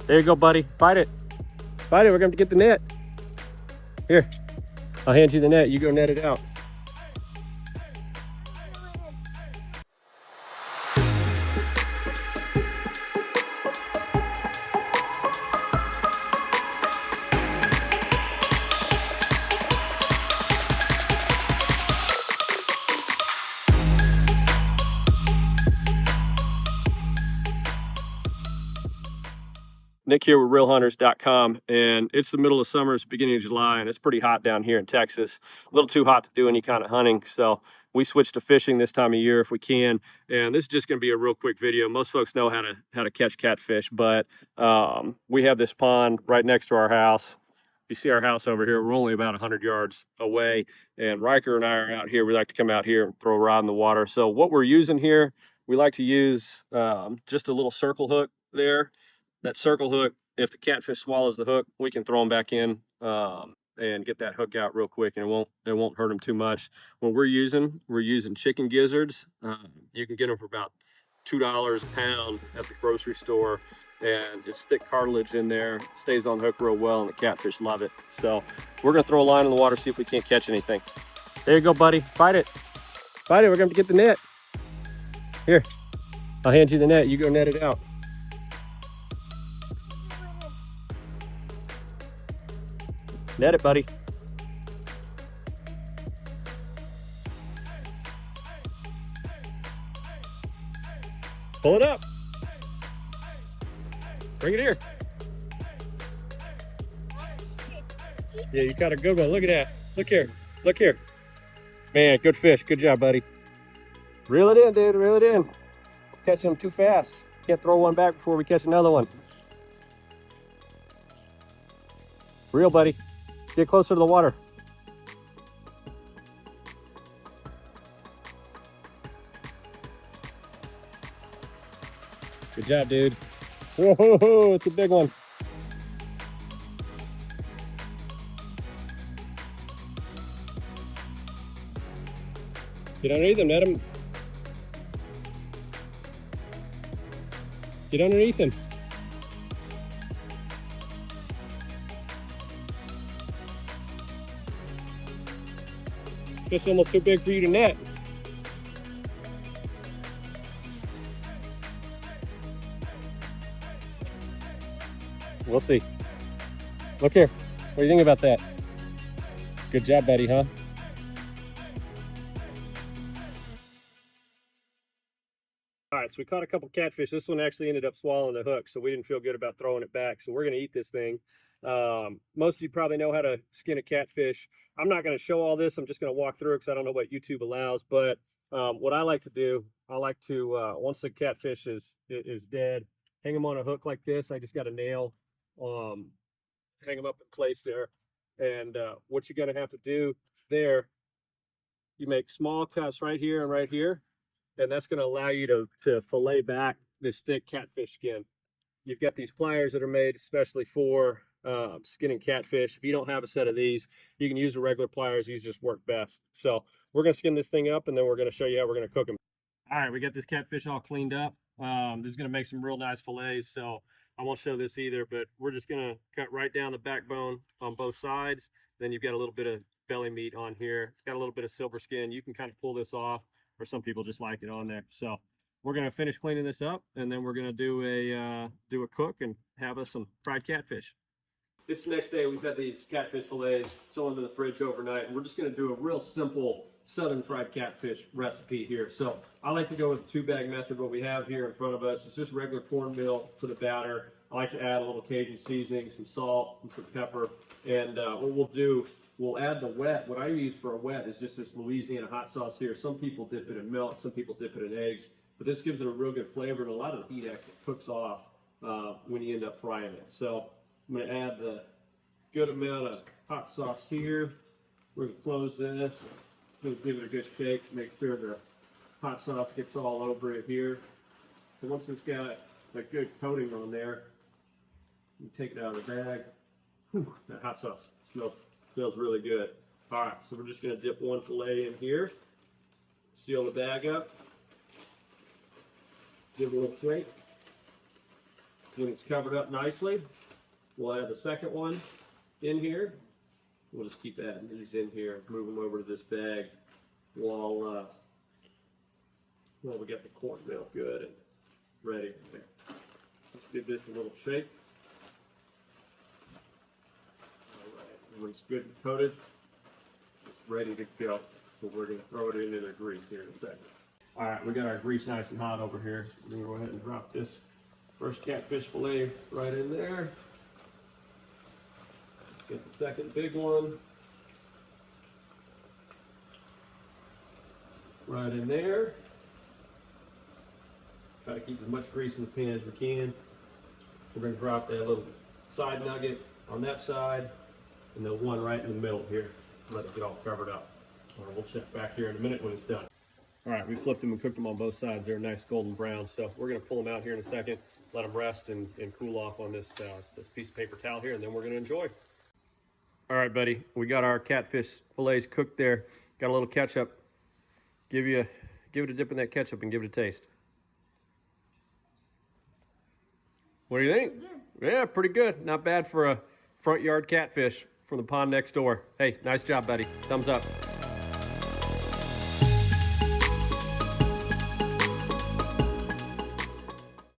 There you go, buddy. Bite it. Bite it. We're going to get the net. Here, I'll hand you the net. You go net it out. Nick here with RealHunters.com, and it's the middle of summer, it's the beginning of July, and it's pretty hot down here in Texas. A little too hot to do any kind of hunting, so we switched to fishing this time of year if we can. And this is just going to be a real quick video. Most folks know how to catch catfish, but we have this pond right next to our house. You see our house over here, we're only about 100 yards away, and Ryker and I are out here. We like to come out here and throw a rod in the water. So what we're using here, we like to use just a little circle hook there. That circle hook, if the catfish swallows the hook, we can throw them back in and get that hook out real quick, and it won't hurt them too much. What we're using chicken gizzards. You can get them for about $2 a pound at the grocery store, and it's thick cartilage in there, stays on the hook real well, and the catfish love it. So we're gonna throw a line in the water, see if we can't catch anything. There you go, buddy. Bite it. Bite it. We're gonna get the net. Here, I'll hand you the net. You go net it out. Net it, buddy. Pull it up. Bring it here. Yeah, you got a good one. Look at that. Look here. Look here. Man, good fish. Good job, buddy. Reel it in, dude. Reel it in. Catching them too fast. Can't throw one back before we catch another one. Reel, buddy. Get closer to the water. Good job, dude. Whoa, it's a big one. Get underneath him, net him. Get underneath him. Fish almost too big for you to net. We'll see. Look here. What do you think about that? Good job, buddy, huh? All right, so we caught a couple catfish. This one actually ended up swallowing the hook, so we didn't feel good about throwing it back. So we're going to eat this thing. Most of you probably know how to skin a catfish. I'm not going to show all this. I'm just going to walk through it because I don't know what YouTube allows. But what I like to do, I like to, once the catfish is dead, hang them on a hook like this. I just got a nail, hang them up in place there. And what you're going to have to do there, you make small cuts right here and right here. And that's going to allow you to fillet back this thick catfish skin. You've got these pliers that are made especially for skinning catfish. If you don't have a set of these, you can use the regular pliers. These just work best. So we're going to skin this thing up, and then we're going to show you how we're going to cook them. All right, we got this catfish all cleaned up. This is going to make some real nice fillets, so I won't show this either, but we're just going to cut right down the backbone on both sides. Then you've got a little bit of belly meat on here. It's got a little bit of silver skin. You can kind of pull this off, or some people just like it on there. So we're going to finish cleaning this up, and then we're going to do a cook and have us some fried catfish. This next day, we've got these catfish fillets still in the fridge overnight, and we're just going to do a real simple southern fried catfish recipe here. So I like to go with the 2-bag method. What we have here in front of us is just regular cornmeal for the batter. I like to add a little Cajun seasoning, some salt, and some pepper. And what we'll do, we'll add the wet. What I use for a wet is just this Louisiana hot sauce here. Some people dip it in milk, some people dip it in eggs, but this gives it a real good flavor, and a lot of the heat actually cooks off when you end up frying it. So I'm going to add the good amount of hot sauce here. We're going to close this. We'll give it a good shake, make sure the hot sauce gets all over it here. So once it's got a good coating on there, you take it out of the bag. Whew, that hot sauce smells really good. All right, so we're just going to dip one fillet in here, seal the bag up, give it a little shake, when it's covered up nicely, we'll add the second one in here. We'll just keep adding these in here, move them over to this bag while we got the cornmeal good and ready. Let's give this a little shake. All right, when it's good and coated, it's ready to go. So we're going to throw it into the grease here in a second. All right, we got our grease nice and hot over here. We're going to go ahead and drop this first catfish fillet right in there. Get the second big one right in there. Try to keep as much grease in the pan as we can. We're going to drop that little side nugget on that side and the one right in the middle here. Let it get all covered up. We'll check back here in a minute when it's done. All right, we flipped them and cooked them on both sides. They're nice golden brown. So we're going to pull them out here in a second, let them rest and cool off on this piece of paper towel here, and then we're going to enjoy. All right, buddy, we got our catfish fillets cooked there. Got a little ketchup. Give it a dip in that ketchup and give it a taste. What do you think? Good. Yeah, pretty good. Not bad for a front yard catfish from the pond next door. Hey, nice job, buddy. Thumbs up.